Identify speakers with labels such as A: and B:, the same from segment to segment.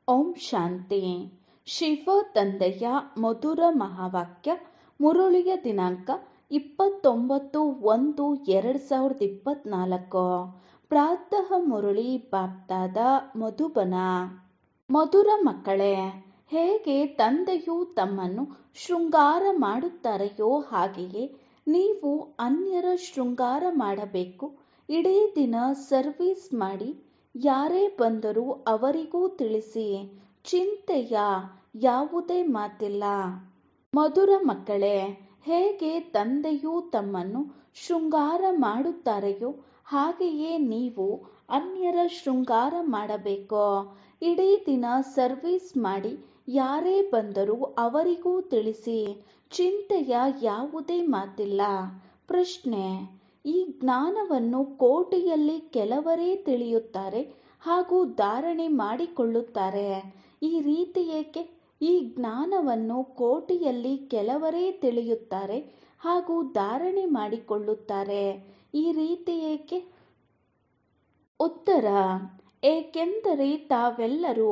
A: ಓಂ ಶಾಂತಿ. ಶಿವ ತಂದೆಯ ಮಧುರ ಮಹಾವಾಕ್ಯ. ಮುರುಳಿಯ ದಿನಾಂಕ 29/1/2024. ಪ್ರಾತಃ ಮುರುಳಿ ಬಾಪ್ದಾದ ಮಧುಬನ. ಮಧುರ ಮಕ್ಕಳೇ, ಹೇಗೆ ತಂದೆಯು ತಮ್ಮನ್ನು ಶೃಂಗಾರ ಮಾಡುತ್ತಾರೆಯೋ ಹಾಗೆಯೇ ನೀವು ಅನ್ಯರ ಶೃಂಗಾರ ಮಾಡಬೇಕು. ಇಡೀ ದಿನ ಸರ್ವಿಸ್ ಮಾಡಿ, ಯಾರೇ ಬಂದರೂ ಅವರಿಗೂ ತಿಳಿಸಿ. ಚಿಂತೆಯ ಯಾವುದೇ ಮಾತಿಲ್ಲ. ಮಧುರ ಮಕ್ಕಳೇ, ಹೇಗೆ ತಂದೆಯು ತಮ್ಮನ್ನು ಶೃಂಗಾರ ಮಾಡುತ್ತಾರೆಯೋ ಹಾಗೆಯೇ ನೀವು ಅನ್ಯರ ಶೃಂಗಾರ ಮಾಡಬೇಕು. ಇಡೀ ದಿನ ಸರ್ವಿಸ್ ಮಾಡಿ, ಯಾರೇ ಬಂದರೂ ಅವರಿಗೂ ತಿಳಿಸಿ. ಚಿಂತೆಯ ಯಾವುದೇ ಮಾತಿಲ್ಲ. ಪ್ರಶ್ನೆ: ಈ ಜ್ಞಾನವನ್ನು ಕೋಟಿಯಲ್ಲಿ ಕೆಲವರೇ ತಿಳಿಯುತ್ತಾರೆ ಹಾಗೂ ಧಾರಣೆ ಮಾಡಿಕೊಳ್ಳುತ್ತಾರೆ. ಈ ರೀತಿ ಏಕೆ? ಈ ಜ್ಞಾನವನ್ನು ಕೋಟಿಯಲ್ಲಿ ಕೆಲವರೇ ತಿಳಿಯುತ್ತಾರೆ ಹಾಗೂ ಧಾರಣೆ ಮಾಡಿಕೊಳ್ಳುತ್ತಾರೆ. ಈ ರೀತಿ ಏಕೆ? ಉತ್ತರ: ಏಕೆಂದರೆ ತಾವೆಲ್ಲರೂ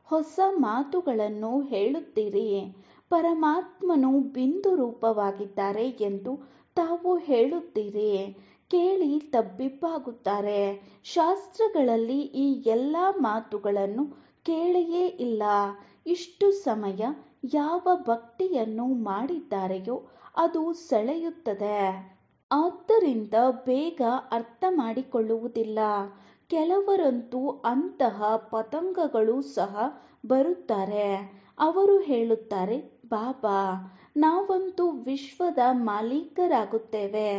A: ಹೊಸ ಮಾತುಗಳನ್ನು ಹೇಳುತ್ತೀರಿ. ಪರಮಾತ್ಮನು ಬಿಂದು ರೂಪವಾಗಿದ್ದಾರೆ ಎಂದು ತಾವು ಹೇಳುತ್ತೀರಿ. ಕೇಳಿ ತಬ್ಬಿಬ್ಬಾಗುತ್ತಾರೆ. ಶಾಸ್ತ್ರಗಳಲ್ಲಿ ಈ ಎಲ್ಲ ಮಾತುಗಳನ್ನು ಕೇಳಿಯೇ ಇಲ್ಲ. ಇಷ್ಟು ಸಮಯ ಯಾವ ಭಕ್ತಿಯನ್ನು ಮಾಡಿದ್ದಾರೆಯೋ ಅದು ಸೆಳೆಯುತ್ತದೆ. ಆದ್ದರಿಂದ ಬೇಗ ಅರ್ಥ ಮಾಡಿಕೊಳ್ಳುವುದಿಲ್ಲ. ಕೆಲವರಂತೂ ಅಂತಹ ಪತಂಗಗಳು ಸಹ ಬರುತ್ತಾರೆ. ಅವರು ಹೇಳುತ್ತಾರೆ, ಬಾಬಾ, ನಾವಂತೂ ವಿಶ್ವದ ಮಾಲೀಕರಾಗುತ್ತೇವೆ.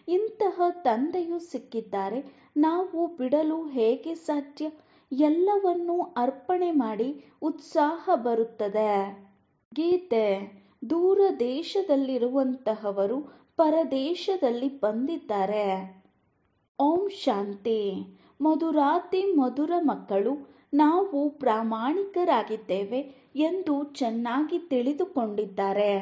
A: ಇಂತಹ ತಂದೆಯು ಸಿಕ್ಕಿದ್ದಾರೆ, ನಾವು ಬಿಡಲು ಹೇಗೆ ಸಾಧ್ಯ? ಎಲ್ಲವನ್ನೂ ಅರ್ಪಣೆ ಮಾಡಿ ಉತ್ಸಾಹ ಬರುತ್ತದೆ. ಗೀತೆ: ದೂರ ದೇಶದಲ್ಲಿರುವಂತಹವರು ಪರದೇಶದಲ್ಲಿ ಬಂದಿದ್ದಾರೆ. ಓಂ ಶಾಂತಿ. ಮಧುರಾತಿ ಮಧುರ ಮಕ್ಕಳು, ನಾವು ಪ್ರಾಮಾಣಿಕರಾಗಿದ್ದೇವೆ ಎಂದು ಚೆನ್ನಾಗಿ ತಿಳಿದುಕೊಂಡಿದ್ದಾರೆ.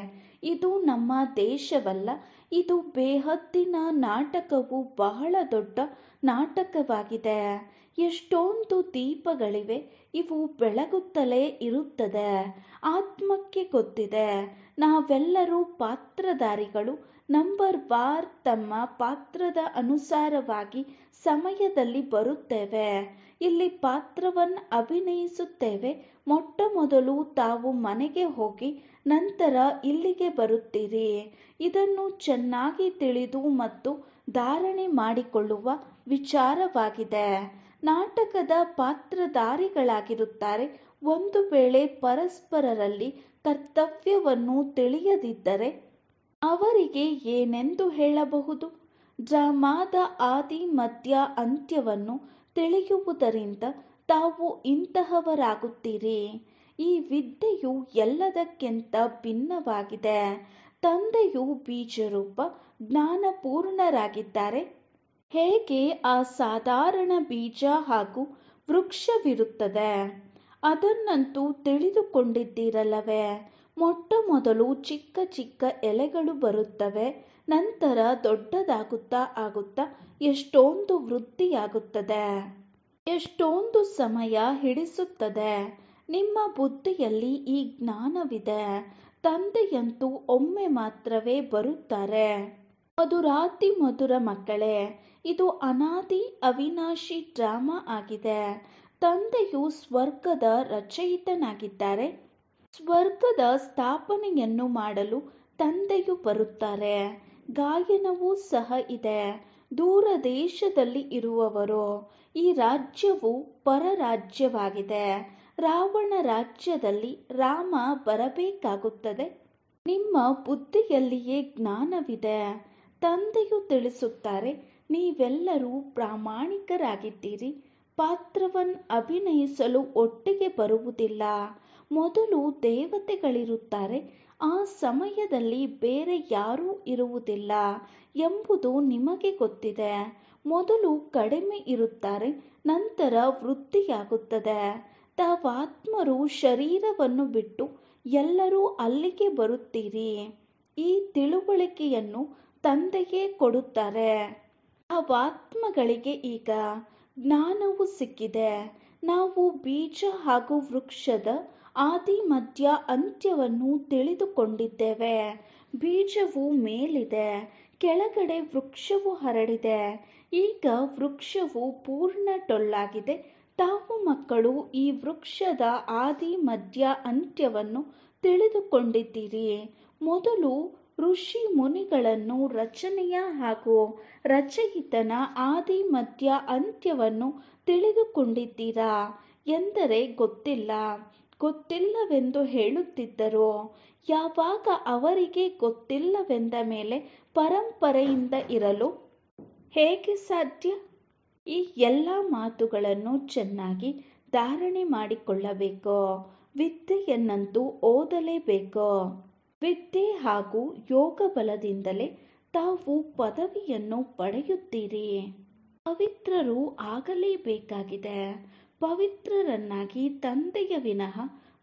A: ಇದು ನಮ್ಮ ದೇಶವಲ್ಲ. ಇದು ಬೇಹದ್ದಿನ ನಾಟಕವು ಬಹಳ ದೊಡ್ಡ ನಾಟಕವಾಗಿದೆ. ಎಷ್ಟೊಂದು ದೀಪಗಳಿವೆ, ಇವು ಬೆಳಗುತ್ತಲೇ ಇರುತ್ತದೆ. ಆತ್ಮಕ್ಕೆ ಗೊತ್ತಿದೆ, ನಾವೆಲ್ಲರೂ ಪಾತ್ರಧಾರಿಗಳು. ನಂಬರ್ ಬಾರ್ ತಮ್ಮ ಪಾತ್ರದ ಅನುಸಾರವಾಗಿ ಸಮಯದಲ್ಲಿ ಬರುತ್ತೇವೆ. ಇಲ್ಲಿ ಪಾತ್ರವನ್ನು ಅಭಿನಯಿಸುತ್ತೇವೆ. ಮೊಟ್ಟ ಮೊದಲು ತಾವು ಮನೆಗೆ ಹೋಗಿ ನಂತರ ಇಲ್ಲಿಗೆ ಬರುತ್ತೀರಿ. ಇದನ್ನು ಚೆನ್ನಾಗಿ ತಿಳಿದು ಮತ್ತು ಧಾರಣೆ ಮಾಡಿಕೊಳ್ಳುವ ವಿಚಾರವಾಗಿದೆ. ನಾಟಕದ ಪಾತ್ರಧಾರಿಗಳಾಗಿರುತ್ತಾರೆ. ಒಂದು ವೇಳೆ ಪರಸ್ಪರರಲ್ಲಿ ಕರ್ತವ್ಯವನ್ನು ತಿಳಿಯದಿದ್ದರೆ ಅವರಿಗೆ ಏನೆಂದು ಹೇಳಬಹುದು? ಡ್ರಾಮಾದ ಆದಿ ಮಧ್ಯ ಅಂತ್ಯವನ್ನು ತಿಳಿಯುವುದರಿಂದ ತಾವು ಇಂತಹವರಾಗುತ್ತೀರಿ. ಈ ವಿದ್ಯೆಯು ಎಲ್ಲದಕ್ಕಿಂತ ಭಿನ್ನವಾಗಿದೆ. ತಂದೆಯು ಬೀಜರೂಪ ಜ್ಞಾನಪೂರ್ಣರಾಗಿದ್ದಾರೆ. ಹೇಗೆ ಆ ಸಾಧಾರಣ ಬೀಜ ಹಾಗೂ ವೃಕ್ಷವಿರುತ್ತದೆ, ಅದನ್ನಂತೂ ತಿಳಿದುಕೊಂಡಿದ್ದೀರಲ್ಲವೇ? ಮೊಟ್ಟ ಮೊದಲು ಚಿಕ್ಕ ಚಿಕ್ಕ ಎಲೆಗಳು ಬರುತ್ತವೆ. ನಂತರ ದೊಡ್ಡದಾಗುತ್ತಾ ಆಗುತ್ತಾ ಎಷ್ಟೊಂದು ವೃದ್ಧಿಯಾಗುತ್ತದೆ. ಎಷ್ಟೊಂದು ಸಮಯ ಹಿಡಿಸುತ್ತದೆ. ನಿಮ್ಮ ಬುದ್ಧಿಯಲ್ಲಿ ಈ ಜ್ಞಾನವಿದೆ. ತಂದೆಯಂತೂ ಒಮ್ಮೆ ಮಾತ್ರವೇ ಬರುತ್ತಾರೆ. ಮಧುರಾತಿ ಮಧುರ ಮಕ್ಕಳೇ, ಇದು ಅನಾದಿ ಅವಿನಾಶಿ ಡ್ರಾಮಾ ಆಗಿದೆ. ತಂದೆಯು ಸ್ವರ್ಗದ ರಚಯಿತನಾಗಿದ್ದಾರೆ. ಸ್ವರ್ಗದ ಸ್ಥಾಪನೆಯನ್ನು ಮಾಡಲು ತಂದೆಯು ಬರುತ್ತಾರೆ. ಗಾಯನವೂ ಸಹ ಇದೆ. ದೂರ ದೇಶದಲ್ಲಿ ಇರುವವರು, ಈ ರಾಜ್ಯವು ಪರರಾಜ್ಯವಾಗಿದೆ. ರಾವಣ ರಾಜ್ಯದಲ್ಲಿ ರಾಮ ಬರಬೇಕಾಗುತ್ತದೆ. ನಿಮ್ಮ ಬುದ್ಧಿಯಲ್ಲಿಯೇ ಜ್ಞಾನವಿದೆ. ತಂದೆಯು ತಿಳಿಸುತ್ತಾರೆ, ನೀವೆಲ್ಲರೂ ಪ್ರಾಮಾಣಿಕರಾಗಿದ್ದೀರಿ. ಪಾತ್ರವನ್ನು ಅಭಿನಯಿಸಲು ಒಟ್ಟಿಗೆ ಬರುವುದಿಲ್ಲ. ಮೊದಲು ದೇವತೆಗಳಿರುತ್ತಾರೆ. ಆ ಸಮಯದಲ್ಲಿ ಬೇರೆ ಯಾರೂ ಇರುವುದಿಲ್ಲ ಎಂಬುದು ನಿಮಗೆ ಗೊತ್ತಿದೆ. ಮೊದಲು ಕಡಿಮೆ ಇರುತ್ತಾರೆ, ನಂತರ ವೃದ್ಧಿಯಾಗುತ್ತದೆ. ತಾವಾತ್ಮರು ಶರೀರವನ್ನು ಬಿಟ್ಟು ಎಲ್ಲರೂ ಅಲ್ಲಿಗೆ ಬರುತ್ತೀರಿ. ಈ ತಿಳುವಳಿಕೆಯನ್ನು ತಂದೆಯೇ ಕೊಡುತ್ತಾರೆ. ತಾವಾತ್ಮಗಳಿಗೆ ಈಗ ಜ್ಞಾನವು ಸಿಕ್ಕಿದೆ. ನಾವು ಬೀಜ ಹಾಗೂ ವೃಕ್ಷದ ಆದಿ ಮಧ್ಯ ಅಂತ್ಯವನ್ನು ತಿಳಿದುಕೊಂಡಿದ್ದೇವೆ. ಬೀಜವು ಮೇಲಿದೆ, ಕೆಳಗಡೆ ವೃಕ್ಷವು ಹರಡಿದೆ. ಈಗ ವೃಕ್ಷವು ಪೂರ್ಣ ಟೊಳ್ಳಾಗಿದೆ. ತಾವು ಮಕ್ಕಳು ಈ ವೃಕ್ಷದ ಆದಿ ಮಧ್ಯ ಅಂತ್ಯವನ್ನು ತಿಳಿದುಕೊಂಡಿದ್ದೀರಿ. ಮೊದಲು ಋಷಿ ಮುನಿಗಳನ್ನು ರಚನೆಯ ಹಾಗೂ ರಚಯಿತನ ಆದಿ ಮಧ್ಯ ಅಂತ್ಯವನ್ನು ತಿಳಿದುಕೊಂಡಿದ್ದೀರಾ ಎಂದರೆ ಗೊತ್ತಿಲ್ಲವೆಂದು ಹೇಳುತ್ತಿದ್ದರು. ಯಾವಾಗ ಅವರಿಗೆ ಗೊತ್ತಿಲ್ಲವೆಂದ ಮೇಲೆ ಪರಂಪರೆಯಿಂದ ಇರಲು ಹೇಗೆ ಸಾಧ್ಯ? ಈ ಎಲ್ಲ ಮಾತುಗಳನ್ನು ಚೆನ್ನಾಗಿ ಧಾರಣೆ ಮಾಡಿಕೊಳ್ಳಬೇಕು. ವಿದ್ಯೆಯನ್ನಂತೂ ಓದಲೇಬೇಕು. ವಿದ್ಯೆ ಹಾಗೂ ಯೋಗ ಬಲದಿಂದಲೇ ತಾವು ಪದವಿಯನ್ನು ಪಡೆಯುತ್ತೀರಿ. ಪವಿತ್ರರು ಆಗಲೇಬೇಕಾಗಿದೆ. ಪವಿತ್ರರನ್ನಾಗಿ ತಂದೆಯ ವಿನಃ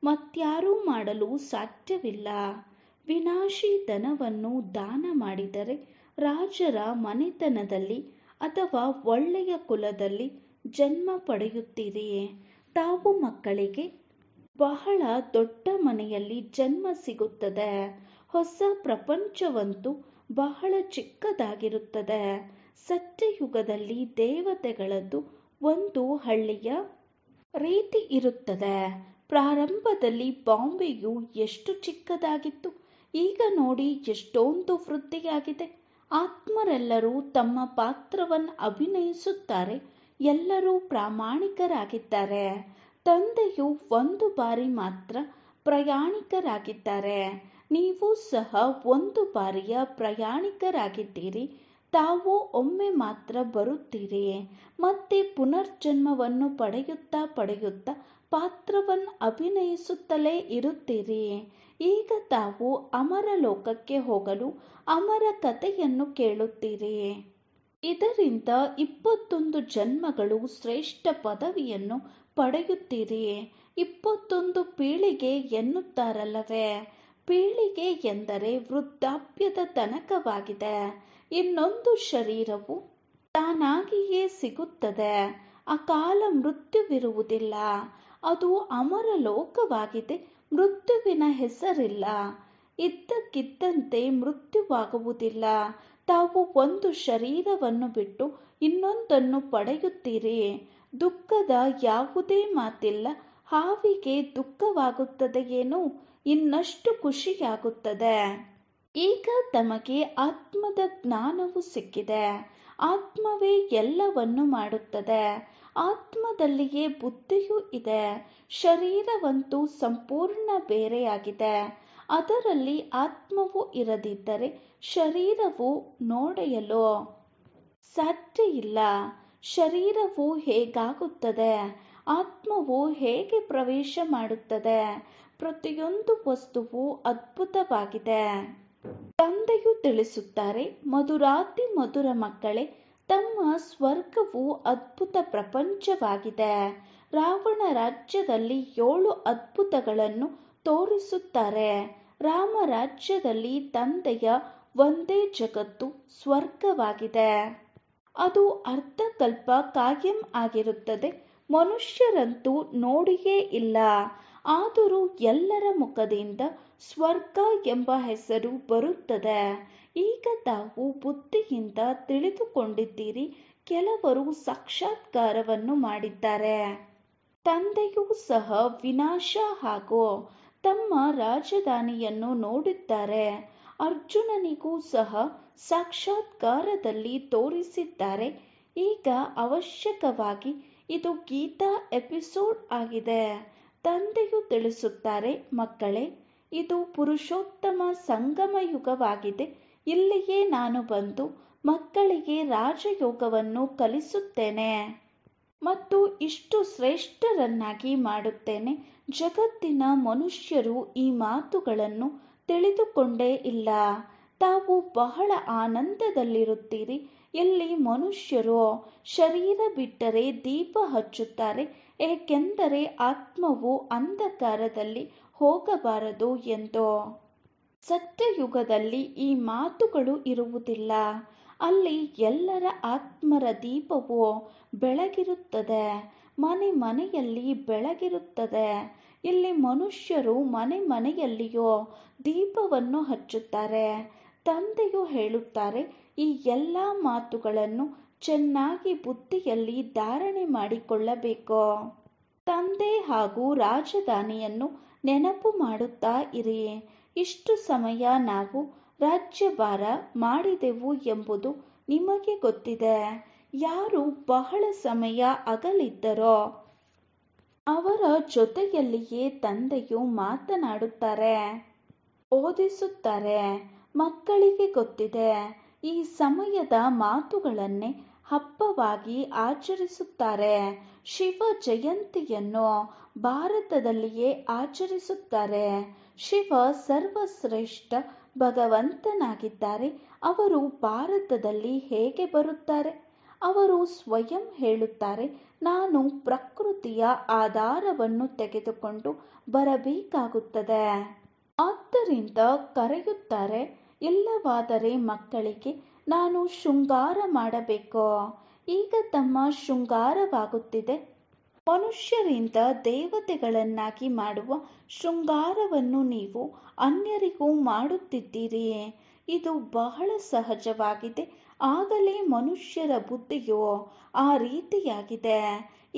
A: ಮತ್ಯಾರೂ ಮಾಡಲು ಸಾಧ್ಯವಿಲ್ಲ. ವಿನಾಶಿ ಧನವನ್ನು ದಾನ ಮಾಡಿದರೆ ರಾಜರ ಮನೆತನದಲ್ಲಿ ಅಥವಾ ಒಳ್ಳೆಯ ಕುಲದಲ್ಲಿ ಜನ್ಮ ಪಡೆಯುತ್ತೀರಿ. ತಾವು ಮಕ್ಕಳಿಗೆ ಬಹಳ ದೊಡ್ಡ ಮನೆಯಲ್ಲಿ ಜನ್ಮ ಸಿಗುತ್ತದೆ. ಹೊಸ ಪ್ರಪಂಚವಂತೂ ಬಹಳ ಚಿಕ್ಕದಾಗಿರುತ್ತದೆ. ಸತ್ಯಯುಗದಲ್ಲಿ ದೇವತೆಗಳದ್ದು ಒಂದು ಹಳ್ಳಿಯ ರೀತಿ ಇರುತ್ತದೆ. ಪ್ರಾರಂಭದಲ್ಲಿ ಬಾಂಬೆಯು ಎಷ್ಟು ಚಿಕ್ಕದಾಗಿತ್ತು, ಈಗ ನೋಡಿ ಎಷ್ಟೊಂದು ವೃದ್ಧಿಯಾಗಿದೆ. ಆತ್ಮರೆಲ್ಲರೂ ತಮ್ಮ ಪಾತ್ರವನ್ನು ಅಭಿನಯಿಸುತ್ತಾರೆ. ಎಲ್ಲರೂ ಪ್ರಾಮಾಣಿಕರಾಗಿದ್ದಾರೆ. ತಂದೆಯು ಒಂದು ಬಾರಿ ಮಾತ್ರ ಪ್ರಯಾಣಿಕರಾಗಿದ್ದಾರೆ. ನೀವು ಸಹ ಒಂದು ಬಾರಿಯ ಪ್ರಯಾಣಿಕರಾಗಿದ್ದೀರಿ. ತಾವು ಒಮ್ಮೆ ಮಾತ್ರ ಬರುತ್ತೀರಿ. ಮತ್ತೆ ಪುನರ್ಜನ್ಮವನ್ನು ಪಡೆಯುತ್ತಾ ಪಾತ್ರವನ್ನು ಅಭಿನಯಿಸುತ್ತಲೇ ಇರುತ್ತೀರಿ. ಈಗ ತಾವು ಅಮರ ಲೋಕಕ್ಕೆ ಹೋಗಲು ಅಮರ ಕಥೆಯನ್ನು ಕೇಳುತ್ತೀರಿ. ಇದರಿಂದ 21 ಜನ್ಮಗಳು ಶ್ರೇಷ್ಠ ಪದವಿಯನ್ನು ಪಡೆಯುತ್ತೀರಿ. 21 ಪೀಳಿಗೆ ಎನ್ನುತ್ತಾರಲ್ಲವೇ? ಪೀಳಿಗೆ ಎಂದರೆ ವೃದ್ಧಾಪ್ಯದ ತನಕವಾಗಿದೆ. ಇನ್ನೊಂದು ಶರೀರವು ತಾನಾಗಿಯೇ ಸಿಗುತ್ತದೆ. ಅಕಾಲ ಮೃತ್ಯುವಿರುವುದಿಲ್ಲ. ಅದು ಅಮರ ಲೋಕವಾಗಿದೆ. ಮೃತ್ಯುವಿನ ಹೆಸರಿಲ್ಲ. ಇದ್ದಕ್ಕಿದ್ದಂತೆ ಮೃತ್ಯುವಾಗುವುದಿಲ್ಲ. ತಾವು ಒಂದು ಶರೀರವನ್ನು ಬಿಟ್ಟು ಇನ್ನೊಂದನ್ನು ಪಡೆಯುತ್ತೀರಿ. ದುಃಖದ ಯಾವುದೇ ಮಾತಿಲ್ಲ. ಹಾವಿಗೆ ದುಃಖವಾಗುತ್ತದೆಯೇನೋ, ಇನ್ನಷ್ಟು ಖುಷಿಯಾಗುತ್ತದೆ. ಈಗ ತಮಗೆ ಆತ್ಮದ ಜ್ಞಾನವು ಸಿಕ್ಕಿದೆ. ಆತ್ಮವೇ ಎಲ್ಲವನ್ನು ಮಾಡುತ್ತದೆ. ಆತ್ಮದಲ್ಲಿಯೇ ಬುದ್ಧಿಯೂ ಇದೆ. ಶರೀರವಂತೂ ಸಂಪೂರ್ಣ ಬೇರೆಯಾಗಿದೆ. ಅದರಲ್ಲಿ ಆತ್ಮವು ಇರದಿದ್ದರೆ ಶರೀರವು ನೋಡೆಯಲು ಸಾಧ್ಯ ಇಲ್ಲ. ಶರೀರವು ಹೇಗಾಗುತ್ತದೆ, ಆತ್ಮವು ಹೇಗೆ ಪ್ರವೇಶ ಮಾಡುತ್ತದೆ? ಪ್ರತಿಯೊಂದು ವಸ್ತುವು ಅದ್ಭುತವಾಗಿದೆ. ತಂದೆಯು ತಿಳಿಸುತ್ತಾರೆ, ಮಧುರಾತಿ ಮಧುರ ಮಕ್ಕಳೇ, ತಮ್ಮ ಸ್ವರ್ಗವು ಅದ್ಭುತ ಪ್ರಪಂಚವಾಗಿದೆ. ರಾವಣ ರಾಜ್ಯದಲ್ಲಿ 7 ಅದ್ಭುತಗಳನ್ನು ತೋರಿಸುತ್ತಾರೆ. ರಾಮ ರಾಜ್ಯದಲ್ಲಿ ತಂದೆಯ ಒಂದೇ ಜಗತ್ತು ಸ್ವರ್ಗವಾಗಿದೆ. ಅದು ಅರ್ಧಕಲ್ಪ ಕಾಯಂ ಆಗಿರುತ್ತದೆ. ಮನುಷ್ಯರಂತೂ ನೋಡಿಯೇ ಇಲ್ಲ. ಆದರೂ ಎಲ್ಲರ ಮುಖದಿಂದ ಸ್ವರ್ಗ ಎಂಬ ಹೆಸರು ಬರುತ್ತದೆ. ಈಗ ತಾವು ಬುದ್ಧಿಯಿಂದ ತಿಳಿದುಕೊಂಡಿದ್ದೀರಿ. ಕೆಲವರು ಸಾಕ್ಷಾತ್ಕಾರವನ್ನು ಮಾಡಿದ್ದಾರೆ. ತಂದೆಯೂ ಸಹ ವಿನಾಶ ಹಾಗೂ ತಮ್ಮ ರಾಜಧಾನಿಯನ್ನು ನೋಡಿದ್ದಾರೆ. ಅರ್ಜುನನಿಗೂ ಸಹ ಸಾಕ್ಷಾತ್ಕಾರದಲ್ಲಿ ತೋರಿಸಿದ್ದಾರೆ. ಈಗ ಅವಶ್ಯಕವಾಗಿ ಇದು ಗೀತಾ ಎಪಿಸೋಡ್ ಆಗಿದೆ. ತಂದೆಯು ತಿಳಿಸುತ್ತಾರೆ, ಮಕ್ಕಳೇ, ಇದು ಪುರುಷೋತ್ತಮ ಸಂಗಮ ಯುಗವಾಗಿದೆ. ಇಲ್ಲಿಯೇ ನಾನು ಬಂದು ಮಕ್ಕಳಿಗೆ ರಾಜಯೋಗವನ್ನು ಕಲಿಸುತ್ತೇನೆ ಮತ್ತು ಇಷ್ಟು ಶ್ರೇಷ್ಠರನ್ನಾಗಿ ಮಾಡುತ್ತೇನೆ. ಜಗತ್ತಿನ ಮನುಷ್ಯರು ಈ ಮಾತುಗಳನ್ನು ತಿಳಿದುಕೊಂಡೇ ಇಲ್ಲ. ತಾವು ಬಹಳ ಆನಂದದಲ್ಲಿರುತ್ತೀರಿ. ಇಲ್ಲಿ ಮನುಷ್ಯರು ಶರೀರ ಬಿಟ್ಟರೆ ದೀಪ ಹಚ್ಚುತ್ತಾರೆ, ಏಕೆಂದರೆ ಆತ್ಮವು ಅಂಧಕಾರದಲ್ಲಿ ಹೋಗಬಾರದು ಎಂದು. ಸತ್ಯಯುಗದಲ್ಲಿ ಈ ಮಾತುಗಳು ಇರುವುದಿಲ್ಲ. ಅಲ್ಲಿ ಎಲ್ಲರ ಆತ್ಮರ ದೀಪವು ಬೆಳಗಿರುತ್ತದೆ. ಮನೆ ಮನೆಯಲ್ಲಿ ಬೆಳಗಿರುತ್ತದೆ. ಇಲ್ಲಿ ಮನುಷ್ಯರು ಮನೆ ಮನೆಯಲ್ಲಿಯೋ ದೀಪವನ್ನು ಹಚ್ಚುತ್ತಾರೆ. ತಂದೆಯು ಹೇಳುತ್ತಾರೆ, ಈ ಎಲ್ಲ ಮಾತುಗಳನ್ನು ಚೆನ್ನಾಗಿ ಬುದ್ಧಿಯಲ್ಲಿ ಧಾರಣೆ ಮಾಡಿಕೊಳ್ಳಬೇಕು. ತಂದೆ ಹಾಗೂ ರಾಜಧಾನಿಯನ್ನು ನೆನಪು ಮಾಡುತ್ತಾ ಇರಿ. ಇಷ್ಟು ಸಮಯ ನಾವು ರಾಜ್ಯಭಾರ ಮಾಡಿದೆವು ಎಂಬುದು ನಿಮಗೆ ಗೊತ್ತಿದೆ. ಯಾರು ಬಹಳ ಸಮಯ ಅಗಲಿದ್ದರೋ ಅವರ ಜೊತೆಯಲ್ಲಿಯೇ ತಂದೆಯು ಮಾತನಾಡುತ್ತಾರೆ, ಓದಿಸುತ್ತಾರೆ. ಮಕ್ಕಳಿಗೆ ಗೊತ್ತಿದೆ. ಈ ಸಮಯದ ಮಾತುಗಳನ್ನೇ ಹಬ್ಬವಾಗಿ ಆಚರಿಸುತ್ತಾರೆ. ಶಿವ ಜಯಂತಿಯನ್ನು ಭಾರತದಲ್ಲಿಯೇ ಆಚರಿಸುತ್ತಾರೆ. ಶಿವ ಸರ್ವಶ್ರೇಷ್ಠ ಭಗವಂತನಾಗಿದ್ದಾರೆ. ಅವರು ಭಾರತದಲ್ಲಿ ಹೇಗೆ ಬರುತ್ತಾರೆ? ಅವರು ಸ್ವಯಂ ಹೇಳುತ್ತಾರೆ, ನಾನು ಪ್ರಕೃತಿಯ ಆಧಾರವನ್ನು ತೆಗೆದುಕೊಂಡು ಬರಬೇಕಾಗುತ್ತದೆ. ಆದ್ದರಿಂದ ಕರೆಯುತ್ತಾರೆ. ಇಲ್ಲವಾದರೆ ಮಕ್ಕಳಿಗೆ ನಾನು ಶೃಂಗಾರ ಮಾಡಬೇಕು. ಈಗ ತಮ್ಮ ಶೃಂಗಾರವಾಗುತ್ತಿದೆ. ಮನುಷ್ಯರಿಂದ ದೇವತೆಗಳನ್ನಾಗಿ ಮಾಡುವ ಶೃಂಗಾರವನ್ನು ನೀವು ಅನ್ಯರಿಗೂ ಮಾಡುತ್ತಿದ್ದೀರಿ. ಇದು ಬಹಳ ಸಹಜವಾಗಿದೆ. ಆಗಲೇ ಮನುಷ್ಯರ ಬುದ್ಧಿಯು ಆ ರೀತಿಯಾಗಿದೆ.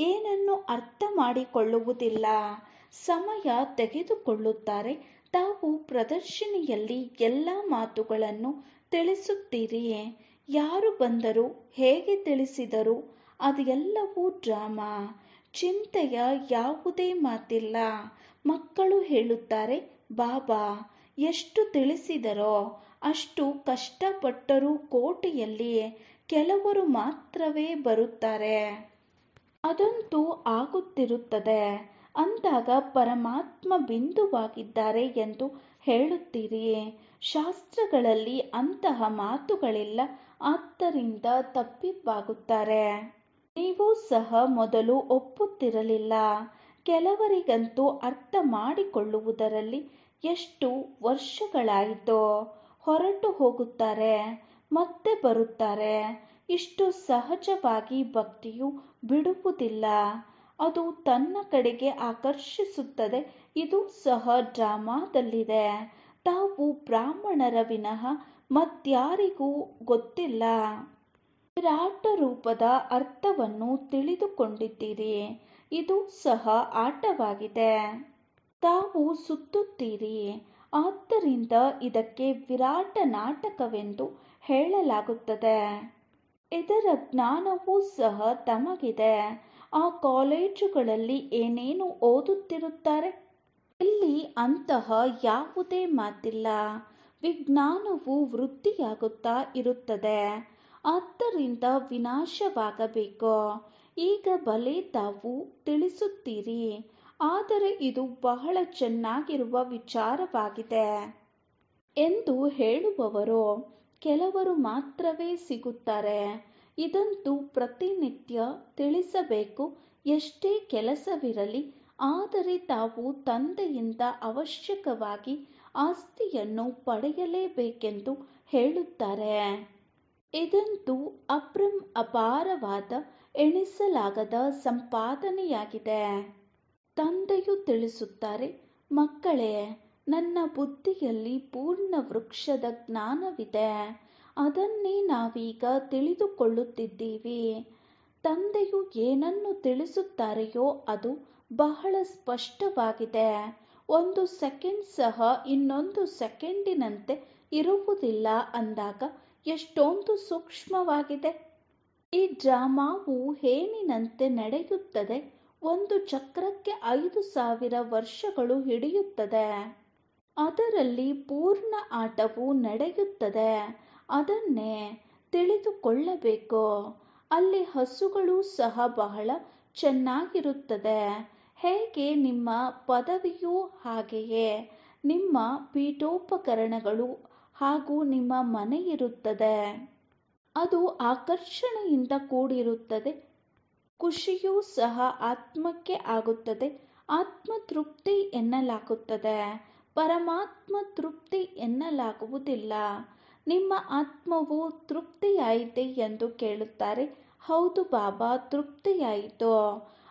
A: ಏನನ್ನು ಅರ್ಥ ಮಾಡಿಕೊಳ್ಳುವುದಿಲ್ಲ. ಸಮಯ ತೆಗೆದುಕೊಳ್ಳುತ್ತಾರೆ. ತಾವು ಪ್ರದರ್ಶನಿಯಲ್ಲಿ ಎಲ್ಲ ಮಾತುಗಳನ್ನು ತಿಳಿಸುತ್ತೀರಿ. ಯಾರು ಬಂದರು, ಹೇಗೆ ತಿಳಿಸಿದರು, ಅದೆಲ್ಲವೂ ಡ್ರಾಮಾ. ಚಿಂತೆಯ ಯಾವುದೇ ಮಾತಿಲ್ಲ. ಮಕ್ಕಳು ಹೇಳುತ್ತಾರೆ, ಬಾಬಾ ಎಷ್ಟು ತಿಳಿಸಿದರೋ ಅಷ್ಟು ಕಷ್ಟಪಟ್ಟರೂ ಕೋಟಿಯಲ್ಲಿ ಕೆಲವರು ಮಾತ್ರವೇ ಬರುತ್ತಾರೆ. ಅದಂತೂ ಆಗುತ್ತಿರುತ್ತದೆ. ಅಂದಾಗ ಪರಮಾತ್ಮ ಬಿಂದುವಾಗಿದ್ದಾರೆ ಎಂದು ಹೇಳುತ್ತೀರಿ. ಶಾಸ್ತ್ರಗಳಲ್ಲಿ ಅಂತಹ ಮಾತುಗಳಿಲ್ಲ. ಆದ್ದರಿಂದ ತಪ್ಪಿಬ್ಬಾಗುತ್ತಾರೆ. ನೀವು ಸಹ ಮೊದಲು ಒಪ್ಪುತ್ತಿರಲಿಲ್ಲ. ಕೆಲವರಿಗಂತೂ ಅರ್ಥ ಮಾಡಿಕೊಳ್ಳುವುದರಲ್ಲಿ ಎಷ್ಟು ವರ್ಷಗಳಾಯಿತೋ ಹೊರಟು ಹೋಗುತ್ತಾರೆ, ಮತ್ತೆ ಬರುತ್ತಾರೆ. ಇಷ್ಟು ಸಹಜವಾಗಿ ಭಕ್ತಿಯು ಬಿಡುವುದಿಲ್ಲ. ಅದು ತನ್ನ ಕಡೆಗೆ ಆಕರ್ಷಿಸುತ್ತದೆ. ಇದು ಸಹ ಡ್ರಾಮಾದಲ್ಲಿದೆ. ತಾವು ಬ್ರಾಹ್ಮಣರ ವಿನಃ ಮತ್ಯಾರಿಗೂ ಗೊತ್ತಿಲ್ಲ. ವಿರಾಟ ರೂಪದ ಅರ್ಥವನ್ನು ತಿಳಿದುಕೊಂಡಿದ್ದೀರಿ. ಇದು ಸಹ ಆಟವಾಗಿದೆ. ತಾವು ಸುತ್ತುತ್ತೀರಿ. ಆದ್ದರಿಂದ ಇದಕ್ಕೆ ವಿರಾಟ ನಾಟಕವೆಂದು ಹೇಳಲಾಗುತ್ತದೆ. ಇದರ ಜ್ಞಾನವೂ ಸಹ ತಮಗಿದೆ. ಆ ಕಾಲೇಜುಗಳಲ್ಲಿ ಏನೇನು ಓದುತ್ತಿರುತ್ತಾರೆ. ಇಲ್ಲಿ ಅಂತಹ ಯಾವುದೇ ಮಾತಿಲ್ಲ. ವಿಜ್ಞಾನವು ವೃದ್ಧಿಯಾಗುತ್ತಾ ಇರುತ್ತದೆ. ಆದ್ದರಿಂದ ವಿನಾಶವಾಗಬೇಕು. ಈಗ ಬಲೆ ತಾವು ತಿಳಿಸುತ್ತೀರಿ. ಆದರೆ ಇದು ಬಹಳ ಚೆನ್ನಾಗಿರುವ ವಿಚಾರವಾಗಿದೆ ಎಂದು ಹೇಳುವವರು ಕೆಲವರು ಮಾತ್ರವೇ ಸಿಗುತ್ತಾರೆ. ಇದಂತೂ ಪ್ರತಿನಿತ್ಯ ತಿಳಿಸಬೇಕು. ಎಷ್ಟೇ ಕೆಲಸವಿರಲಿ. ಆದರೆ ತಾವು ತಂದೆಯಿಂದ ಅವಶ್ಯಕವಾಗಿ ಆಸ್ತಿಯನ್ನು ಪಡೆಯಲೇಬೇಕೆಂದು ಹೇಳುತ್ತಾರೆ. ಇದಂತೂ ಅಪಾರವಾದ ಎಣಿಸಲಾಗದ ಸಂಪಾದನೆಯಾಗಿದೆ. ತಂದೆಯು ತಿಳಿಸುತ್ತಾರೆ, ಮಕ್ಕಳೇ, ನನ್ನ ಬುದ್ಧಿಯಲ್ಲಿ ಪೂರ್ಣ ವೃಕ್ಷದ ಜ್ಞಾನವಿದೆ. ಅದನ್ನೇ ನಾವೀಗ ತಿಳಿದುಕೊಳ್ಳುತ್ತಿದ್ದೀವಿ. ತಂದೆಯು ಏನನ್ನು ತಿಳಿಸುತ್ತಾರೆಯೋ ಅದು ಬಹಳ ಸ್ಪಷ್ಟವಾಗಿದೆ. ಒಂದು ಸೆಕೆಂಡ್ ಸಹ ಇನ್ನೊಂದು ಸೆಕೆಂಡಿನಂತೆ ಇರುವುದಿಲ್ಲ ಅಂದಾಗ ಎಷ್ಟೊಂದು ಸೂಕ್ಷ್ಮವಾಗಿದೆ. ಈ ಡ್ರಾಮಾವು ಹೇನಿನಂತೆ ನಡೆಯುತ್ತದೆ. ಒಂದು ಚಕ್ರಕ್ಕೆ 5000 ವರ್ಷಗಳು ಹಿಡಿಯುತ್ತದೆ. ಅದರಲ್ಲಿ ಪೂರ್ಣ ಆಟವು ನಡೆಯುತ್ತದೆ. ಅದನ್ನೇ ತಿಳಿದುಕೊಳ್ಳಬೇಕು. ಅಲ್ಲಿ ಹಸುಗಳು ಸಹ ಬಹಳ ಚೆನ್ನಾಗಿರುತ್ತದೆ. ಹೇಗೆ ನಿಮ್ಮ ಪದವಿಯೂ ಹಾಗೆಯೇ ನಿಮ್ಮ ಪೀಠೋಪಕರಣಗಳು ಹಾಗೂ ನಿಮ್ಮ ಮನೆಯಿರುತ್ತದೆ. ಅದು ಆಕರ್ಷಣೆಯಿಂದ ಕೂಡಿರುತ್ತದೆ. ಖುಷಿಯೂ ಸಹ ಆತ್ಮಕ್ಕೆ ಆಗುತ್ತದೆ. ಆತ್ಮತೃಪ್ತಿ ಎನ್ನಲಾಗುತ್ತದೆ. ಪರಮಾತ್ಮ ತೃಪ್ತಿ ಎನ್ನಲಾಗುವುದಿಲ್ಲ. ನಿಮ್ಮ ಆತ್ಮವು ತೃಪ್ತಿಯಾಯಿತೆ ಎಂದು ಕೇಳುತ್ತಾರೆ. ಹೌದು ಬಾಬಾ, ತೃಪ್ತಿಯಾಯಿತು.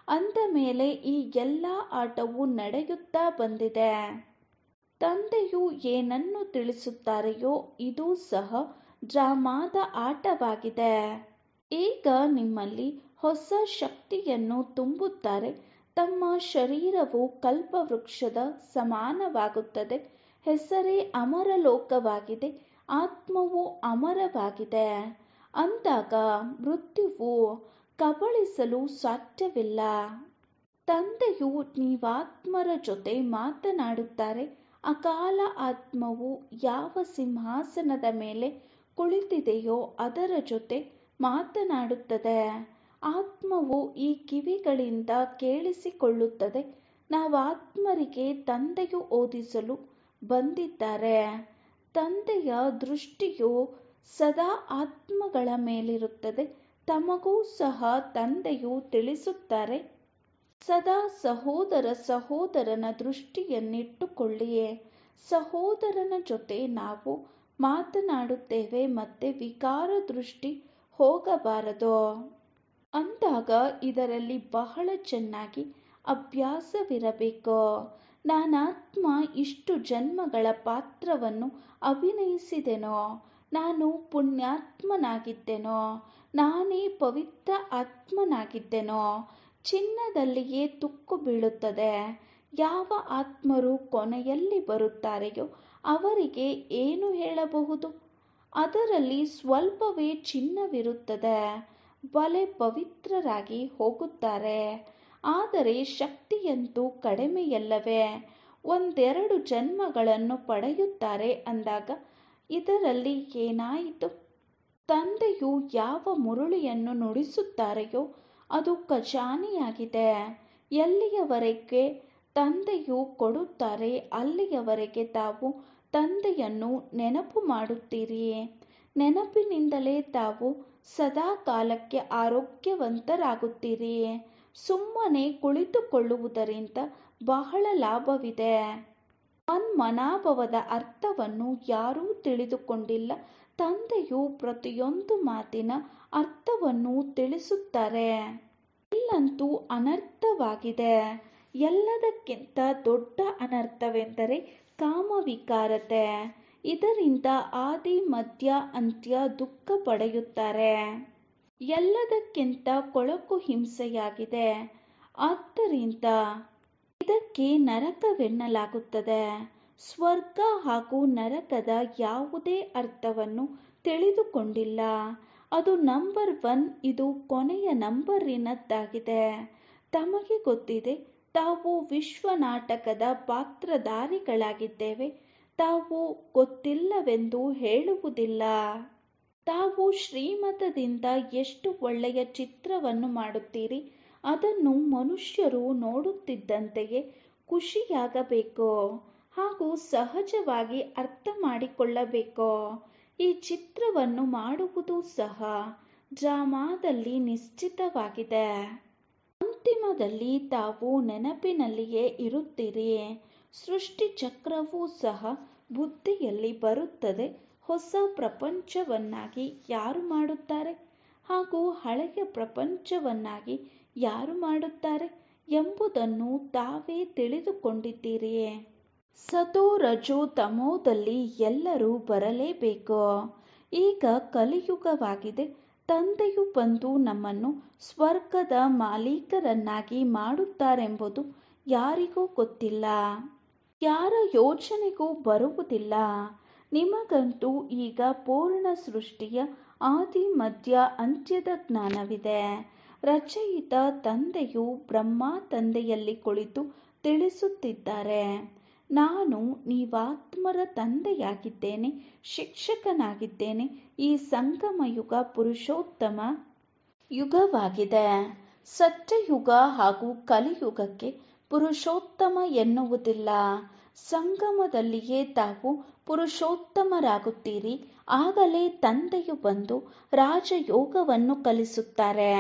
A: ಅಂದ ಮೇಲೆ ಈ ಎಲ್ಲ ಆಟವು ನಡೆಯುತ್ತಾ ಬಂದಿದೆ. ತಂದೆಯು ಏನನ್ನು ತಿಳಿಸುತ್ತಾರೆಯೋ ಇದು ಸಹ ಡ್ರಾಮಾದ ಆಟವಾಗಿದೆ. ಈಗ ನಿಮ್ಮಲ್ಲಿ ಹೊಸ ಶಕ್ತಿಯನ್ನು ತುಂಬುತ್ತಾರೆ. ತಮ್ಮ ಶರೀರವು ಕಲ್ಪವೃಕ್ಷದ ಸಮಾನವಾಗುತ್ತದೆ. ಹೆಸರೇ ಅಮರಲೋಕವಾಗಿದೆ. ಆತ್ಮವು ಅಮರವಾಗಿದೆ. ಅಂದಾಗ ಮೃತ್ಯುವು ಕಬಳಿಸಲು ಸಾಧ್ಯವಿಲ್ಲ. ತಂದೆಯು ನೀವಾತ್ಮರ ಜೊತೆ ಮಾತನಾಡುತ್ತಾರೆ. ಅಕಾಲ ಆತ್ಮವು ಯಾವ ಸಿಂಹಾಸನದ ಮೇಲೆ ಕುಳಿತಿದೆಯೋ ಅದರ ಜೊತೆ ಮಾತನಾಡುತ್ತದೆ. ಆತ್ಮವು ಈ ಕಿವಿಗಳಿಂದ ಕೇಳಿಸಿಕೊಳ್ಳುತ್ತದೆ. ನಾವಾತ್ಮರಿಗೆ ತಂದೆಯು ಓದಿಸಲು ಬಂದಿದ್ದಾರೆ. ತಂದೆಯ ದೃಷ್ಟಿಯು ಸದಾ ಆತ್ಮಗಳ ಮೇಲಿರುತ್ತದೆ. ತಮಗೂ ಸಹ ತಂದೆಯು ತಿಳಿಸುತ್ತಾರೆ, ಸದಾ ಸಹೋದರನ ದೃಷ್ಟಿಯನ್ನಿಟ್ಟುಕೊಳ್ಳಿ. ಸಹೋದರನ ಜೊತೆ ನಾವು ಮಾತನಾಡುತ್ತೇವೆ ಮತ್ತೆ ವಿಕಾರ ದೃಷ್ಟಿ ಹೋಗಬಾರದು. ಅಂದಾಗ ಇದರಲ್ಲಿ ಬಹಳ ಚೆನ್ನಾಗಿ ಅಭ್ಯಾಸವಿರಬೇಕು. ನಾನಾತ್ಮ ಇಷ್ಟು ಜನ್ಮಗಳ ಪಾತ್ರವನ್ನು ಅಭಿನಯಿಸಿದೆನೋ, ನಾನು ಪುಣ್ಯಾತ್ಮನಾಗಿದ್ದೆನೋ, ನಾನೇ ಪವಿತ್ರ ಆತ್ಮನಾಗಿದ್ದೆನೋ. ಚಿನ್ನದಲ್ಲಿಯೇ ತುಕ್ಕು ಬೀಳುತ್ತದೆ. ಯಾವ ಆತ್ಮರು ಕೊನೆಯಲ್ಲಿ ಬರುತ್ತಾರೆಯೋ ಅವರಿಗೆ ಏನು ಹೇಳಬಹುದು? ಅದರಲ್ಲಿ ಸ್ವಲ್ಪವೇ ಚಿನ್ನವಿರುತ್ತದೆ. ಬಲೆ ಪವಿತ್ರರಾಗಿ ಹೋಗುತ್ತಾರೆ. ಆದರೆ ಶಕ್ತಿಯಂತೂ ಕಡಿಮೆಯಲ್ಲವೇ? ಒಂದೆರಡು ಜನ್ಮಗಳನ್ನು ಪಡೆಯುತ್ತಾರೆ ಅಂದಾಗ ಇದರಲ್ಲಿ ಏನಾಯಿತು? ತಂದೆಯು ಯಾವ ಮುರುಳಿಯನ್ನು ನುಡಿಸುತ್ತಾರೆಯೋ ಅದು ಖಜಾನೆಯಾಗಿದೆ. ಎಲ್ಲಿಯವರೆಗೆ ತಂದೆಯು ಕೊಡುತ್ತಾರೆ ಅಲ್ಲಿಯವರೆಗೆ ತಾವು ತಂದೆಯನ್ನು ನೆನಪು ಮಾಡುತ್ತೀರಿ. ನೆನಪಿನಿಂದಲೇ ತಾವು ಸದಾ ಕಾಲಕ್ಕೆ ಆರೋಗ್ಯವಂತರಾಗುತ್ತೀರಿ. ಸುಮ್ಮನೆ ಕುಳಿತುಕೊಳ್ಳುವುದರಿಂದ ಬಹಳ ಲಾಭವಿದೆ. ಮನ್ಮನಾಭವದ ಅರ್ಥವನ್ನು ಯಾರೂ ತಿಳಿದುಕೊಂಡಿಲ್ಲ. ತಂದೆಯು ಪ್ರತಿಯೊಂದು ಮಾತಿನ ಅರ್ಥವನ್ನು ತಿಳಿಸುತ್ತಾರೆ. ಇಲ್ಲಂತೂ ಅನರ್ಥವಾಗಿದೆ. ಎಲ್ಲದಕ್ಕಿಂತ ದೊಡ್ಡ ಅನರ್ಥವೆಂದರೆ ಕಾಮವಿಕಾರತೆ. ಇದರಿಂದ ಆದಿ ಮಧ್ಯ ಅಂತ್ಯ ದುಃಖ ಪಡೆಯುತ್ತಾರೆ. ಎಲ್ಲದಕ್ಕಿಂತ ಕೊಳಕು ಹಿಂಸೆಯಾಗಿದೆ. ಆದ್ದರಿಂದ ಇದಕ್ಕೆ ನರಕವೆನ್ನಲಾಗುತ್ತದೆ. ಸ್ವರ್ಗ ಹಾಗೂ ನರಕದ ಯಾವುದೇ ಅರ್ಥವನ್ನು ತಿಳಿದುಕೊಂಡಿಲ್ಲ. ಅದು ನಂಬರ್ 1, ಇದು ಕೊನೆಯ ನಂಬರಿನದ್ದಾಗಿದೆ. ತಮಗೆ ಗೊತ್ತಿದೆ, ತಾವು ವಿಶ್ವನಾಟಕದ ಪಾತ್ರಧಾರಿಗಳಾಗಿದ್ದೇವೆ. ತಾವು ಗೊತ್ತಿಲ್ಲವೆಂದು ಹೇಳುವುದಿಲ್ಲ. ತಾವು ಶ್ರೀಮತದಿಂದ ಎಷ್ಟು ಒಳ್ಳೆಯ ಚಿತ್ರವನ್ನು ಮಾಡುತ್ತೀರಿ, ಅದನ್ನು ಮನುಷ್ಯರು ನೋಡುತ್ತಿದ್ದಂತೆಯೇ ಖುಷಿಯಾಗಬೇಕು ಹಾಗೂ ಸಹಜವಾಗಿ ಅರ್ಥ ಮಾಡಿಕೊಳ್ಳಬೇಕು. ಈ ಚಿತ್ರವನ್ನು ಮಾಡುವುದು ಸಹ ಡ್ರಾಮಾದಲ್ಲಿ ನಿಶ್ಚಿತವಾಗಿದೆ. ಅಂತಿಮದಲ್ಲಿ ತಾವು ನೆನಪಿನಲ್ಲಿಯೇ ಇರುತ್ತೀರಿ. ಸೃಷ್ಟಿ ಚಕ್ರವೂ ಸಹ ಬುದ್ಧಿಯಲ್ಲಿ ಬರುತ್ತದೆ. ಹೊಸ ಪ್ರಪಂಚವನ್ನಾಗಿ ಯಾರು ಮಾಡುತ್ತಾರೆ ಹಾಗೂ ಹಳೆಯ ಪ್ರಪಂಚವನ್ನಾಗಿ ಯಾರು ಮಾಡುತ್ತಾರೆ ಎಂಬುದನ್ನು ತಾವೇ ತಿಳಿದುಕೊಂಡಿದ್ದೀರಿ. ಸತೋ ರಜೋ ತಮೋದಲ್ಲಿ ಎಲ್ಲರೂ ಬರಲೇಬೇಕು. ಈಗ ಕಲಿಯುಗವಾಗಿದೆ. ತಂದೆಯು ಬಂದು ನಮ್ಮನ್ನು ಸ್ವರ್ಗದ ಮಾಲೀಕರನ್ನಾಗಿ ಮಾಡುತ್ತಾರೆಂಬುದು ಯಾರಿಗೂ ಗೊತ್ತಿಲ್ಲ. ಯಾರ ಯೋಚನೆಗೂ ಬರುವುದಿಲ್ಲ. ನಿಮಗಂತೂ ಈಗ ಪೂರ್ಣ ಸೃಷ್ಟಿಯ ಆದಿ ಮಧ್ಯ ಅಂತ್ಯದ ಜ್ಞಾನವಿದೆ. ರಚಯಿತ ತಂದೆಯು ಬ್ರಹ್ಮ ತಂದೆಯಲ್ಲಿ ಕುಳಿತು ತಿಳಿಸುತ್ತಿದ್ದಾರೆ. ನಾನು ನೀವಾತ್ಮರ ತಂದೆಯಾಗಿದ್ದೇನೆ, ಶಿಕ್ಷಕನಾಗಿದ್ದೇನೆ. ಈ ಸಂಗಮಯುಗ ಪುರುಷೋತ್ತಮ ಯುಗವಾಗಿದೆ. ಸತ್ಯಯುಗ ಹಾಗೂ ಕಲಿಯುಗಕ್ಕೆ ಪುರುಷೋತ್ತಮ ಎನ್ನುವುದಿಲ್ಲ. ಸಂಗಮದಲ್ಲಿಯೇ ತಾವು ಪುರುಷೋತ್ತಮರಾಗುತ್ತೀರಿ. ಆಗಲೇ ತಂದೆಯು ಬಂದು ರಾಜಯೋಗವನ್ನು ಕಲಿಸುತ್ತಾರೆ.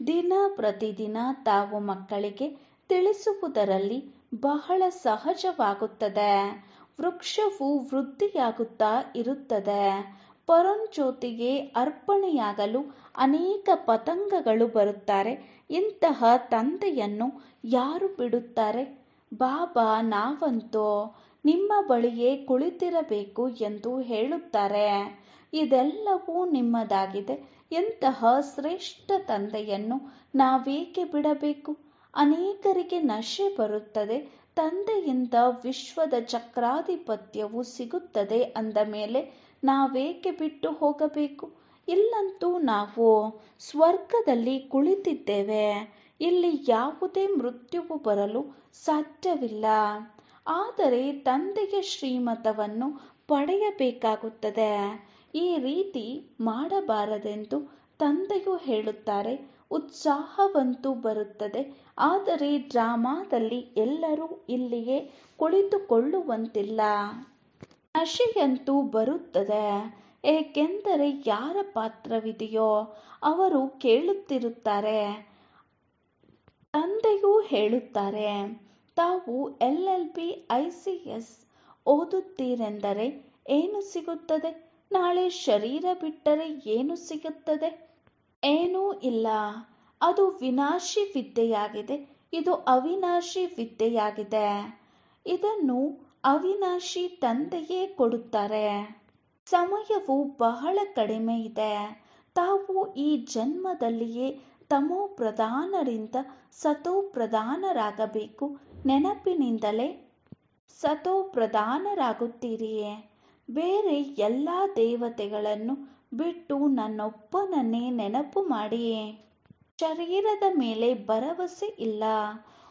A: ದಿನ ಪ್ರತಿದಿನ ತಾವು ಮಕ್ಕಳಿಗೆ ತಿಳಿಸುವುದರಲ್ಲಿ ಬಹಳ ಸಹಜವಾಗುತ್ತದೆ. ವೃಕ್ಷವು ವೃದ್ಧಿಯಾಗುತ್ತಾ ಇರುತ್ತದೆ. ಪರಂಜ್ಯೋತಿಗೆ ಅರ್ಪಣೆಯಾಗಲು ಅನೇಕ ಪತಂಗಗಳು ಬರುತ್ತಾರೆ. ಇಂತಹ ತಂದೆಯನ್ನು ಯಾರು ಬಿಡುತ್ತಾರೆ? ಬಾಬಾ ನಾವಂತೂ ನಿಮ್ಮ ಬಳಿಯೇ ಕುಳಿತಿರಬೇಕು ಎಂದು ಹೇಳುತ್ತಾರೆ. ಇದೆಲ್ಲವೂ ನಿಮ್ಮದಾಗಿದೆ. ಇಂತಹ ಶ್ರೇಷ್ಠ ತಂದೆಯನ್ನು ನಾವೇಕೆ ಬಿಡಬೇಕು? ಅನೇಕರಿಗೆ ನಶೆ ಬರುತ್ತದೆ. ತಂದೆಯಿಂದ ವಿಶ್ವದ ಚಕ್ರಾಧಿಪತ್ಯವು ಸಿಗುತ್ತದೆ ಅಂದ ಮೇಲೆ ನಾವೇಕೆ ಬಿಟ್ಟು ಹೋಗಬೇಕು? ಇಲ್ಲಂತೂ ನಾವು ಸ್ವರ್ಗದಲ್ಲಿ ಕುಳಿತಿದ್ದೇವೆ. ಇಲ್ಲಿ ಯಾವುದೇ ಮೃತ್ಯುವು ಬರಲು ಸಾಧ್ಯವಿಲ್ಲ. ಆದರೆ ತಂದೆಯ ಶ್ರೀಮತವನ್ನು ಪಡೆಯಬೇಕಾಗುತ್ತದೆ. ಈ ರೀತಿ ಮಾಡಬಾರದೆಂದು ತಂದೆಯು ಹೇಳುತ್ತಾರೆ. ಉತ್ಸಾಹವಂತೂ ಬರುತ್ತದೆ, ಆದರೆ ಡ್ರಾಮಾದಲ್ಲಿ ಎಲ್ಲರೂ ಇಲ್ಲಿಯೇ ಕುಳಿತುಕೊಳ್ಳುವಂತಿಲ್ಲ. ನಶೆಯಂತೂ ಬರುತ್ತದೆ, ಏಕೆಂದರೆ ಯಾರ ಪಾತ್ರವಿದೆಯೋ ಅವರು ಕೇಳುತ್ತಿರುತ್ತಾರೆ. ತಂದೆಯೂ ಹೇಳುತ್ತಾರೆ, ತಾವು LLB ICS ಓದುತ್ತೀರೆಂದರೆ ಏನು ಸಿಗುತ್ತದೆ? ನಾಳೆ ಶರೀರ ಬಿಟ್ಟರೆ ಏನು ಸಿಗುತ್ತದೆ? ಏನೂ ಇಲ್ಲ. ಅದು ವಿನಾಶಿ ವಿದ್ಯೆಯಾಗಿದೆ. ಇದು ಅವಿನಾಶಿ ವಿದ್ಯೆಯಾಗಿದೆ. ಇದನ್ನು ಅವಿನಾಶಿ ತಂದೆಯೇ ಕೊಡುತ್ತಾರೆ. ಸಮಯವು ಬಹಳ ಕಡಿಮೆ ಇದೆ. ತಾವು ಈ ಜನ್ಮದಲ್ಲಿಯೇ ತಮೋ ಪ್ರಧಾನರಿಂದ ಸತೋ ಪ್ರಧಾನರಾಗಬೇಕು. ನೆನಪಿನಿಂದಲೇ ಸತೋ ಪ್ರಧಾನರಾಗುತ್ತೀರಿಯೇ. ಬೇರೆ ಎಲ್ಲ ದೇವತೆಗಳನ್ನು ಬಿಟ್ಟು ನನ್ನೊಬ್ಬನನ್ನೇ ನೆನಪು ಮಾಡಿ. ಶರೀರದ ಮೇಲೆ ಭರವಸೆ ಇಲ್ಲ.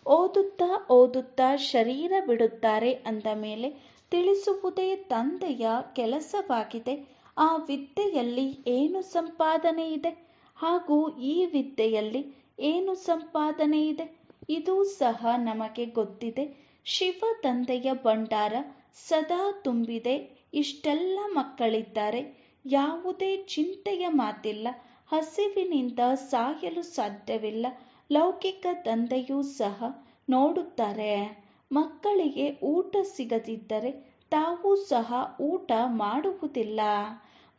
A: ಓದುತ್ತಾ ಓದುತ್ತಾ ಶರೀರ ಬಿಡುತ್ತಾರೆ ಅಂದ ಮೇಲೆ ತಿಳಿಸುವುದೇ ತಂದೆಯ ಕೆಲಸವಾಗಿದೆ. ಆ ವಿದ್ಯೆಯಲ್ಲಿ ಏನು ಸಂಪಾದನೆ ಇದೆ ಹಾಗೂ ಈ ವಿದ್ಯೆಯಲ್ಲಿ ಏನು ಸಂಪಾದನೆ ಇದೆ ಇದೂ ಸಹ ನಮಗೆ ಗೊತ್ತಿದೆ. ಶಿವ ತಂದೆಯ ಭಂಡಾರ ಸದಾ ತುಂಬಿದೆ. ಇಷ್ಟೆಲ್ಲ ಮಕ್ಕಳಿದ್ದಾರೆ. ಯಾವುದೇ ಚಿಂತೆಯ ಮಾತಿಲ್ಲ. ಹಸಿವಿನಿಂದ ಸಾಯಲು ಸಾಧ್ಯವಿಲ್ಲ. ಲೌಕಿಕ ತಂದೆಯೂ ಸಹ ನೋಡುತ್ತಾರೆ. ಮಕ್ಕಳಿಗೆ ಊಟ ಸಿಗದಿದ್ದರೆ ತಾವೂ ಸಹ ಊಟ ಮಾಡುವುದಿಲ್ಲ.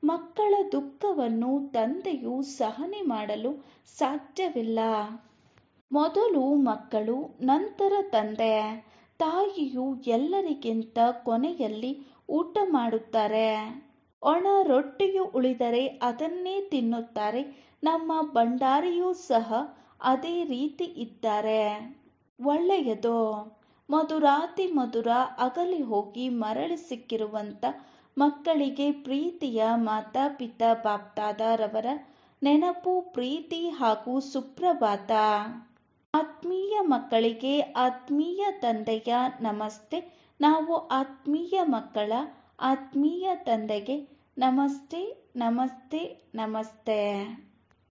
A: ಮಕ್ಕಳ ದುಃಖವನ್ನು ತಂದೆಯು ಸಹನೆ ಮಾಡಲು ಸಾಧ್ಯವಿಲ್ಲ. ಮೊದಲು ಮಕ್ಕಳು, ನಂತರ ತಂದೆ. ತಾಯಿಯು ಎಲ್ಲರಿಗಿಂತ ಕೊನೆಯಲ್ಲಿ ಊಟ ಮಾಡುತ್ತಾರೆ. ಒಣ ರೊಟ್ಟಿಯು ಉಳಿದರೆ ಅದನ್ನೇ ತಿನ್ನುತ್ತಾರೆ. ನಮ್ಮ ಭಂಡಾರಿಯೂ ಸಹ ಅದೇ ರೀತಿ ಇದ್ದಾರೆ. ಒಳ್ಳೆಯದು. ಮಧುರಾತಿ ಮಧುರ ಅಗಲಿ ಹೋಗಿ ಮರಳಿ ಸಿಕ್ಕಿರುವಂತ ಮಕ್ಕಳಿಗೆ ಪ್ರೀತಿಯ ಮಾತಾಪಿತಾ ಬಾಪ್ದಾದರವರ ನೆನಪು, ಪ್ರೀತಿ ಹಾಗೂ ಸುಪ್ರಭಾತ. ಆತ್ಮೀಯ ಮಕ್ಕಳಿಗೆ ಆತ್ಮೀಯ ತಂದೆಯ ನಮಸ್ತೆ. ನಾವು ಆತ್ಮೀಯ ಮಕ್ಕಳ ಆತ್ಮೀಯ ತಂದೆಗೆ ನಮಸ್ತೆ ನಮಸ್ತೆ ನಮಸ್ತೆ.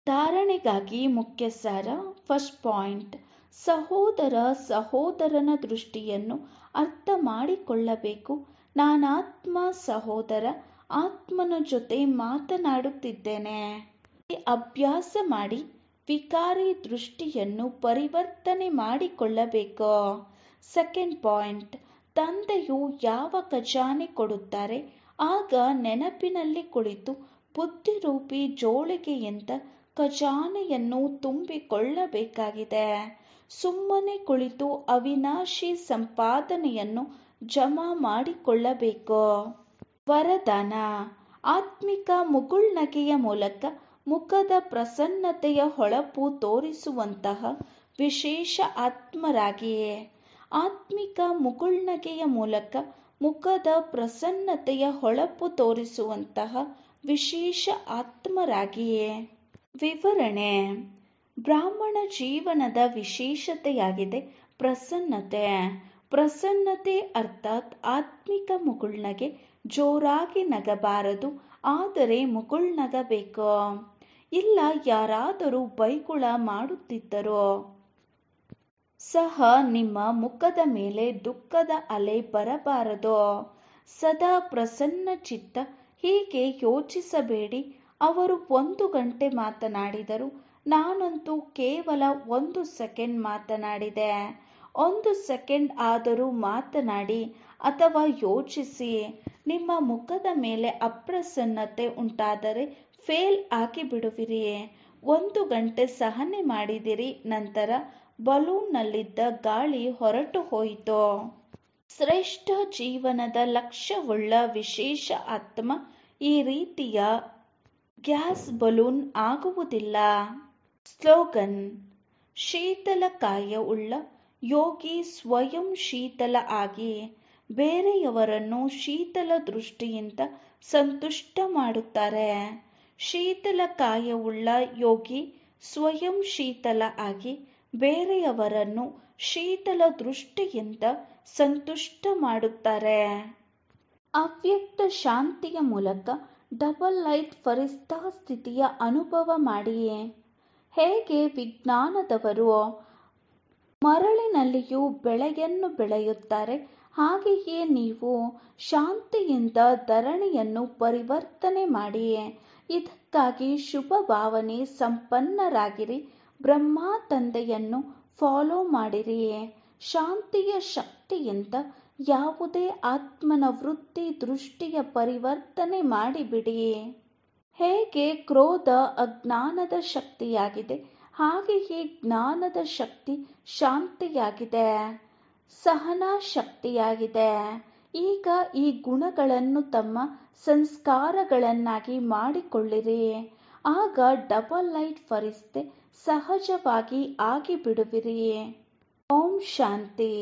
A: ಧಾರಣೆಗಾಗಿ ಮುಖ್ಯ ಸಾರ. ಫಸ್ಟ್ ಪಾಯಿಂಟ್, ಸಹೋದರ ಸಹೋದರನ ದೃಷ್ಟಿಯನ್ನು ಅರ್ಥ ಮಾಡಿಕೊಳ್ಳಬೇಕು. ನಾನಾತ್ಮ ಸಹೋದರ ಆತ್ಮನ ಜೊತೆ ಮಾತನಾಡುತ್ತಿದ್ದೇನೆ. ಅಭ್ಯಾಸ ಮಾಡಿ ವಿಕಾರಿ ದೃಷ್ಟಿಯನ್ನು ಪರಿವರ್ತನೆ ಮಾಡಿಕೊಳ್ಳಬೇಕು. ಸೆಕೆಂಡ್ ಪಾಯಿಂಟ್, ತಂದೆಯು ಯಾವ ಖಜಾನೆ ಕೊಡುತ್ತಾರೆ ಆಗ ನೆನಪಿನಲ್ಲಿ ಕುಳಿತು ಬುದ್ಧಿರೂಪಿ ಜೋಳಿಗೆಯಿಂದ ಖಜಾನೆಯನ್ನು ತುಂಬಿಕೊಳ್ಳಬೇಕಾಗಿದೆ. ಸುಮ್ಮನೆ ಕುಳಿತು ಅವಿನಾಶಿ ಸಂಪಾದನೆಯನ್ನು ಜಮಾ ಮಾಡಿಕೊಳ್ಳಬೇಕು. ವರದಾನ: ಆತ್ಮಿಕ ಮುಗುಳ್ನಗೆಯ ಮೂಲಕ ಮುಖದ ಪ್ರಸನ್ನತೆಯ ಹೊಳಪು ತೋರಿಸುವಂತಹ ವಿಶೇಷ ಆತ್ಮರಾಗಿಯೇ. ಆತ್ಮಿಕ ಮುಗುಳ್ನಗೆಯ ಮೂಲಕ ಮುಖದ ಪ್ರಸನ್ನತೆಯ ಹೊಳಪು ತೋರಿಸುವಂತಹ ವಿಶೇಷ ಆತ್ಮರಾಗಿಯೇ. ವಿವರಣೆ: ಬ್ರಾಹ್ಮಣ ಜೀವನದ ವಿಶೇಷತೆಯಾಗಿದೆ ಪ್ರಸನ್ನತೆ. ಪ್ರಸನ್ನತೆ ಅರ್ಥಾತ್ ಆತ್ಮಿಕ ಮುಗುಳ್ನಗೆ. ಜೋರಾಗಿ ನಗಬಾರದು, ಆದರೆ ಮುಗುಳ್ನಗಬೇಕು. ಇಲ್ಲ, ಯಾರಾದರೂ ಬೈಗುಳ ಮಾಡುತ್ತಿದ್ದರೂ ಸಹ ನಿಮ್ಮ ಮುಖದ ಮೇಲೆ ದುಃಖದ ಅಲೆ ಬರಬಾರದು. ಸದಾ ಪ್ರಸನ್ನ ಚಿತ್ತ. ಹೀಗೆ ಯೋಚಿಸಬೇಡಿ, ಅವರು 1 ಗಂಟೆ ಮಾತನಾಡಿದರು, ನಾನಂತೂ ಕೇವಲ 1 ಸೆಕೆಂಡ್ ಮಾತನಾಡಿದೆ. 1 ಸೆಕೆಂಡ್ ಆದರೂ ಮಾತನಾಡಿ ಅಥವಾ ಯೋಚಿಸಿ. ನಿಮ್ಮ ಮುಖದ ಮೇಲೆ ಅಪ್ರಸನ್ನತೆ ಉಂಟಾದರೆ ಫೇಲ್ ಆಗಿಬಿಡುವಿರಿ. 1 ಗಂಟೆ ಸಹನೆ ಮಾಡಿದಿರಿ, ನಂತರ ಬಲೂನ್ನಲ್ಲಿದ್ದ ಗಾಳಿ ಹೊರಟು ಹೋಯಿತು. ಶ್ರೇಷ್ಠ ಜೀವನದ ಲಕ್ಷ್ಯವುಳ್ಳ ವಿಶೇಷ ಆತ್ಮ ಈ ರೀತಿಯ ಗ್ಯಾಸ್ ಬಲೂನ್ ಆಗುವುದಿಲ್ಲ. ಸ್ಲೋಗನ್: ಶೀತಲ ಕಾಯ ಉಳ್ಳ ಯೋಗಿ ಸ್ವಯಂ ಶೀತಲ ಆಗಿ ಬೇರೆಯವರನ್ನು ಶೀತಲ ದೃಷ್ಟಿಯಿಂದ ಸಂತುಷ್ಟ ಮಾಡುತ್ತಾರೆ. ಶೀತಲ ಕಾಯವುಳ್ಳ ಯೋಗಿ ಸ್ವಯಂ ಶೀತಲ ಆಗಿ ಬೇರೆಯವರನ್ನು ಶೀತಲ ದೃಷ್ಟಿಯಿಂದ ಸಂತುಷ್ಟ ಮಾಡುತ್ತಾರೆ. ಅವ್ಯಕ್ತ ಶಾಂತಿಯ ಮೂಲಕ ಡಬಲ್ ಲೈಟ್ ಫರಿಸ್ತಾ ಸ್ಥಿತಿಯ ಅನುಭವ ಮಾಡಿ. ಹೇಗೆ ವಿಜ್ಞಾನದವರು ಮರಳಿನಲ್ಲಿಯೂ ಬೆಳೆಯನ್ನು ಬೆಳೆಯುತ್ತಾರೆ, ಹಾಗೆಯೇ ನೀವು ಶಾಂತಿಯಿಂದ ಧರಣಿಯನ್ನು ಪರಿವರ್ತನೆ ಮಾಡಿ. ಇದಕ್ಕಾಗಿ ಶುಭ ಭಾವನೆ ಸಂಪನ್ನರಾಗಿರಿ. ಬ್ರಹ್ಮ ತಂದೆಯನ್ನು ಫಾಲೋ ಮಾಡಿರಿ. ಶಾಂತಿಯ ಶಕ್ತಿಯಿಂದ ಯಾವುದೇ ಆತ್ಮನ ವೃತ್ತಿ ದೃಷ್ಟಿಯ ಪರಿವರ್ತನೆ ಮಾಡಿಬಿಡಿ. ಹೇಗೆ ಕ್ರೋಧ ಅಜ್ಞಾನದ ಶಕ್ತಿಯಾಗಿದೆ, ಹಾಗೆಯೇ ಜ್ಞಾನದ ಶಕ್ತಿ ಶಾಂತಿಯಾಗಿದೆ, ಸಹನಾ ಶಕ್ತಿಯಾಗಿದೆ. ಈಗ ಈ ಗುಣಗಳನ್ನು ತಮ್ಮ ಸಂಸ್ಕಾರಗಳನ್ನಾಗಿ ಮಾಡಿಕೊಳ್ಳಿರಿ. ಆಗ ಡಬಲ್ ಲೈಟ್ ಫರಿಸ್ತೆ ಸಹಜವಾಗಿ ಆಗಿಬಿಡುವಿರಿ. ಓಂ ಶಾಂತಿ.